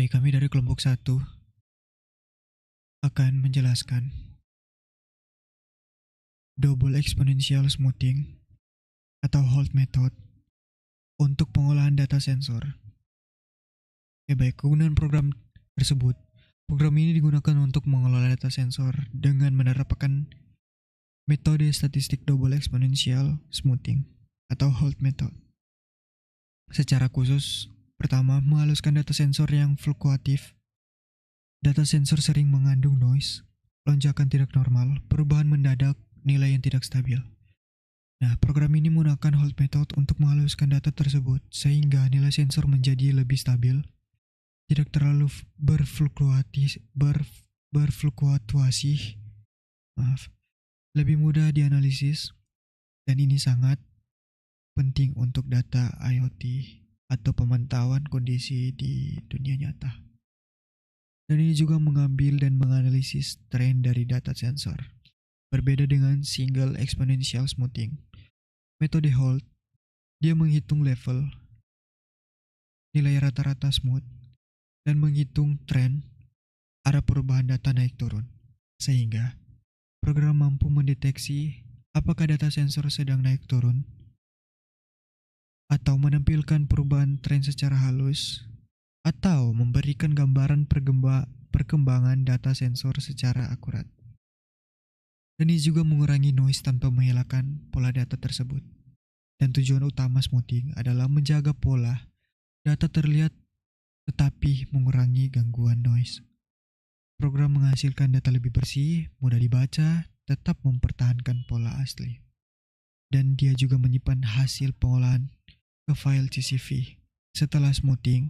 Baik, kami dari kelompok satu akan menjelaskan double exponential smoothing atau Holt method untuk pengolahan data sensor. Baik, kegunaan program tersebut. Program ini digunakan untuk mengelola data sensor dengan menerapkan metode statistik double exponential smoothing atau Holt method. Secara khusus, pertama, menghaluskan data sensor yang fluktuatif. Data sensor sering mengandung noise, lonjakan tidak normal, perubahan mendadak, nilai yang tidak stabil. Nah, program ini menggunakan Holt method untuk menghaluskan data tersebut sehingga nilai sensor menjadi lebih stabil, tidak terlalu berfluktuasi, lebih mudah dianalisis, dan ini sangat penting untuk data IoT atau pemantauan kondisi di dunia nyata. Dan ini juga mengambil dan menganalisis tren dari data sensor. Berbeda dengan single exponential smoothing. Metode Holt, dia menghitung level, nilai rata-rata smooth, dan menghitung tren arah perubahan data naik turun. Sehingga program mampu mendeteksi apakah data sensor sedang naik turun atau menampilkan perubahan tren secara halus atau memberikan gambaran perkembangan data sensor secara akurat. Dan ini juga mengurangi noise tanpa menghilangkan pola data tersebut. Dan tujuan utama smoothing adalah menjaga pola data terlihat tetapi mengurangi gangguan noise. Program menghasilkan data lebih bersih, mudah dibaca, tetap mempertahankan pola asli. Dan dia juga menyimpan hasil pengolahan ke file CSV. Setelah smoothing,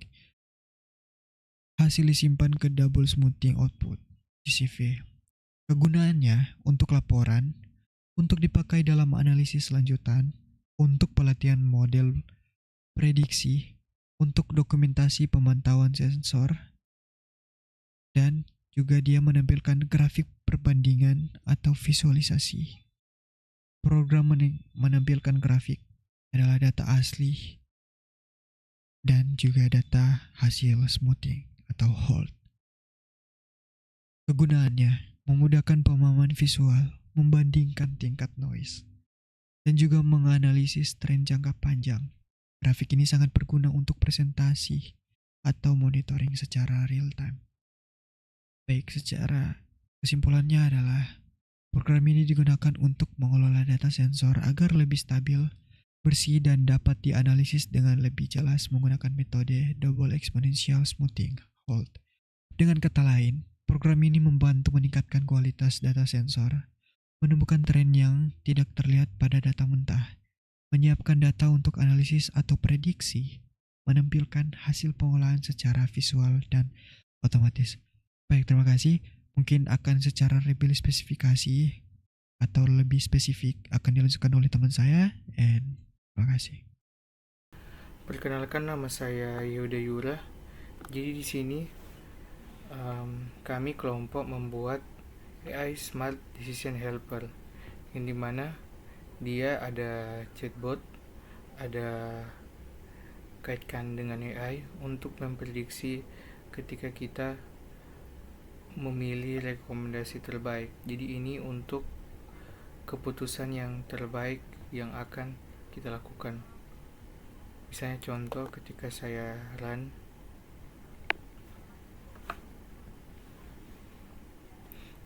hasil disimpan ke double smoothing output CSV. Kegunaannya untuk laporan, untuk dipakai dalam analisis lanjutan, untuk pelatihan model prediksi, untuk dokumentasi pemantauan sensor, dan juga dia menampilkan grafik perbandingan atau visualisasi. Program menampilkan grafik adalah data asli dan juga data hasil smoothing atau Holt. Kegunaannya memudahkan pemahaman visual, membandingkan tingkat noise, dan juga menganalisis tren jangka panjang. Grafik ini sangat berguna untuk presentasi atau monitoring secara real time. Baik, secara kesimpulannya adalah program ini digunakan untuk mengelola data sensor agar lebih stabil, bersih, dan dapat dianalisis dengan lebih jelas menggunakan metode double exponential smoothing Holt. Dengan kata lain, program ini membantu meningkatkan kualitas data sensor, menemukan tren yang tidak terlihat pada data mentah, menyiapkan data untuk analisis atau prediksi, menampilkan hasil pengolahan secara visual dan otomatis. Baik, terima kasih. Mungkin akan secara lebih spesifikasi atau lebih spesifik akan dilanjutkan oleh teman saya. And terima kasih. Perkenalkan, nama saya Yehuda Yura. Jadi di sini kami kelompok membuat AI Smart Decision Helper, yang dimana dia ada chatbot, ada kaitkan dengan AI untuk memprediksi ketika kita memilih rekomendasi terbaik. Jadi ini untuk keputusan yang terbaik yang akan kita lakukan. Misalnya contoh ketika saya run,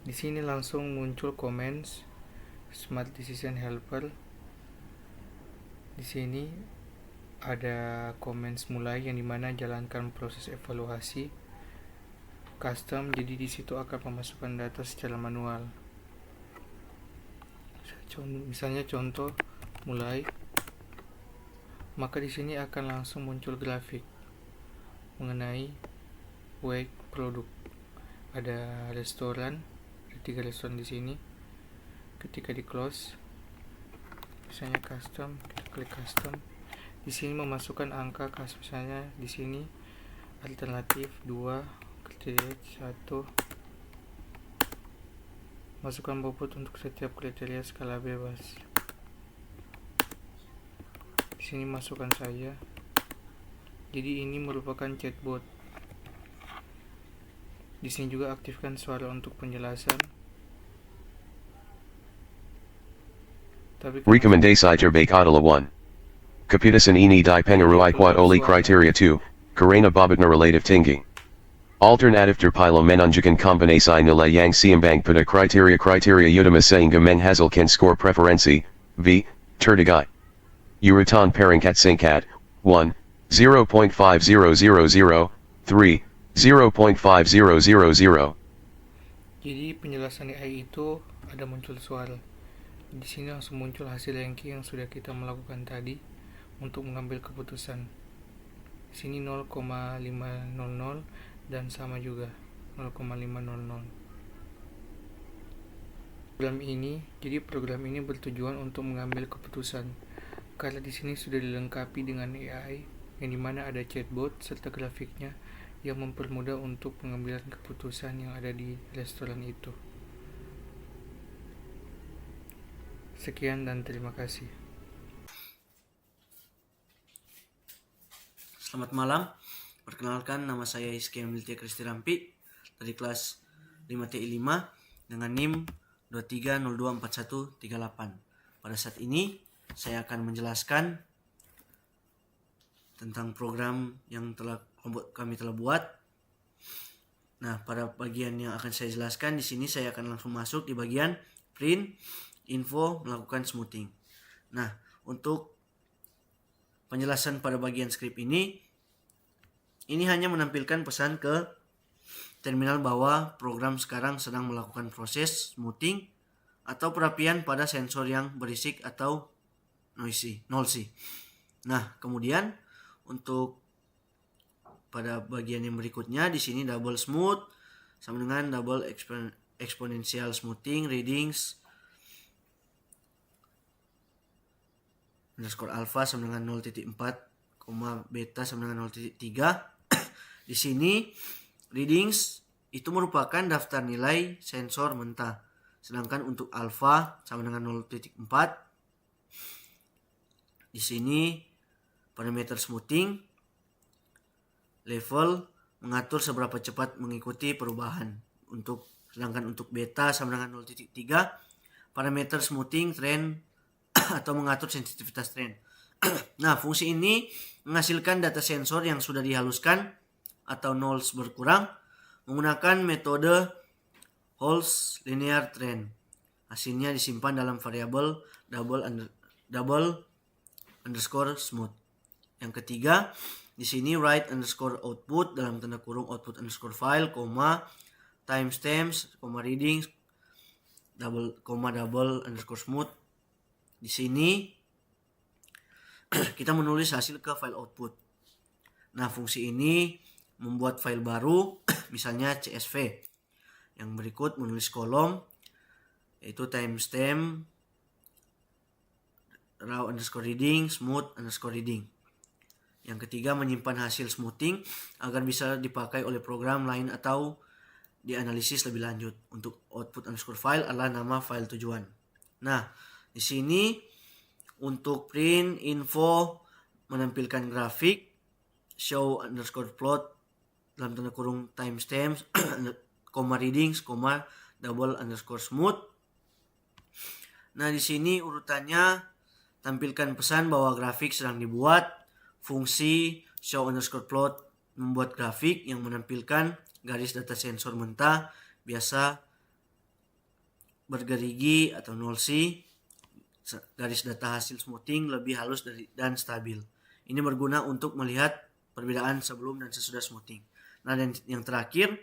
di sini langsung muncul comments Smart Decision Helper. Di sini ada comments mulai, yang dimana jalankan proses evaluasi custom. Jadi di situ akan memasukkan data secara manual. Misalnya contoh mulai, maka di sini akan langsung muncul grafik mengenai wake produk. Ada restoran, ada 3 restoran di sini. Ketika di close, misalnya custom, kita klik custom. Di sini memasukkan angka misalnya di sini alternatif 2, kriteria 1. Masukkan bobot untuk setiap kriteria skala bebas. Di sini masukkan saja. Jadi ini merupakan chatbot. Di sini juga aktifkan suara untuk penjelasan. Rekomendasi terbaik adalah 1. Keputusan ini dipengaruhi kuat oleh kriteria 2, karena bobotnya relatif tinggi. Alternatif terpilih menunjukkan kombinasi nilai yang seimbang pada kriteria-kriteria utama sehingga menghasilkan skor preferensi, V, tertinggi. Urutan peringkat singkat, 1, 0.5000, 3, 0.5000. Jadi penjelasan AI itu ada muncul suara. Di sini langsung muncul hasil ranking yang sudah kita melakukan tadi untuk mengambil keputusan. Di sini 0,500 dan sama juga 0,500. Program ini bertujuan untuk mengambil keputusan. Karena di sini sudah dilengkapi dengan AI yang dimana ada chatbot serta grafiknya yang mempermudah untuk pengambilan keputusan yang ada di restoran itu. Sekian dan terima kasih. Selamat malam, perkenalkan nama saya Hizky Miltia Kristi Rampi dari kelas 5TI5 dengan NIM 23024138. Pada saat ini saya akan menjelaskan tentang program yang kami telah buat. Nah, pada bagian yang akan saya jelaskan di sini saya akan langsung masuk di bagian print, info, melakukan smoothing. Nah, untuk penjelasan pada bagian script ini hanya menampilkan pesan ke terminal bahwa program sekarang sedang melakukan proses smoothing atau perapian pada sensor yang berisik atau noisy. Nah, kemudian untuk pada bagian yang berikutnya di sini double smooth sama dengan double exponential smoothing readings underscore alpha sama dengan 0.4, beta sama dengan 0.3. Di sini readings itu merupakan daftar nilai sensor mentah. Sedangkan untuk alpha sama dengan 0.4. Di sini parameter smoothing level mengatur seberapa cepat mengikuti perubahan. Sedangkan untuk beta sama dengan 0.3 parameter smoothing trend atau mengatur sensitivitas tren. Nah, fungsi ini menghasilkan data sensor yang sudah dihaluskan atau noise berkurang menggunakan metode Holz linear trend. Hasilnya disimpan dalam variabel double underscore smooth. Yang ketiga, di sini write underscore output dalam tanda kurung output underscore file, timestamps, readings, double underscore smooth. Di sini kita menulis hasil ke file output. Nah, fungsi ini membuat file baru, misalnya CSV. Yang berikut menulis kolom, yaitu timestamp, raw underscore reading, smooth underscore reading. Yang ketiga, menyimpan hasil smoothing agar bisa dipakai oleh program lain atau dianalisis lebih lanjut. Untuk output underscore file adalah nama file tujuan. Nah, di sini untuk print info menampilkan grafik show underscore plot dalam tanda kurung timestamps, readings, double underscore smooth. Nah, di sini urutannya tampilkan pesan bahwa grafik sedang dibuat. Fungsi show underscore plot membuat grafik yang menampilkan garis data sensor mentah biasa bergerigi atau noisy. Garis data hasil smoothing lebih halus dan stabil. Ini berguna untuk melihat perbedaan sebelum dan sesudah smoothing. Nah, dan yang terakhir,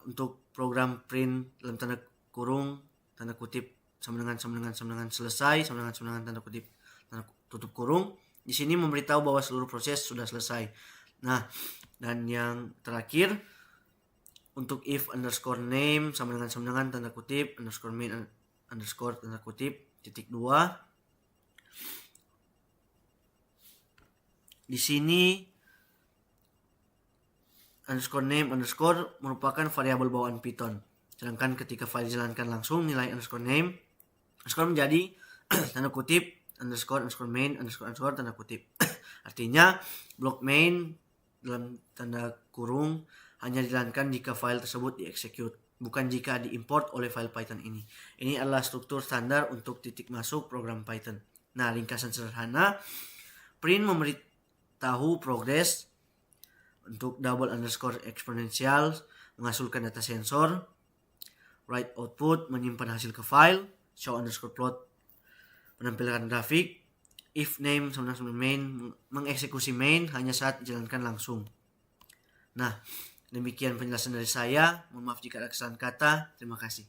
untuk program print dalam tanda kurung, tanda kutip sama dengan selesai, sama dengan tanda kutip, tanda tutup kurung. Di sini memberitahu bahwa seluruh proses sudah selesai. Nah, dan yang terakhir, untuk if underscore name sama dengan tanda kutip underscore main underscore tanda kutip titik 2. Di sini underscore name underscore merupakan variabel bawaan Python. Sedangkan ketika file dijalankan langsung, nilai underscore name underscore menjadi tanda kutip underscore main underscore tanda kutip. Artinya blok main dalam tanda kurung hanya dijalankan jika file tersebut dieksekut, bukan jika diimport oleh file Python ini. Ini adalah struktur standar untuk titik masuk program Python. Nah, ringkasan sederhana, print memberitahu progres, untuk double underscore eksponensial menghasilkan data sensor, write output menyimpan hasil ke file, show underscore plot menampilkan grafik, if name sama main mengeksekusi main hanya saat dijalankan langsung. Nah, demikian penjelasan dari saya. Mohon maaf jika ada kesalahan kata. Terima kasih.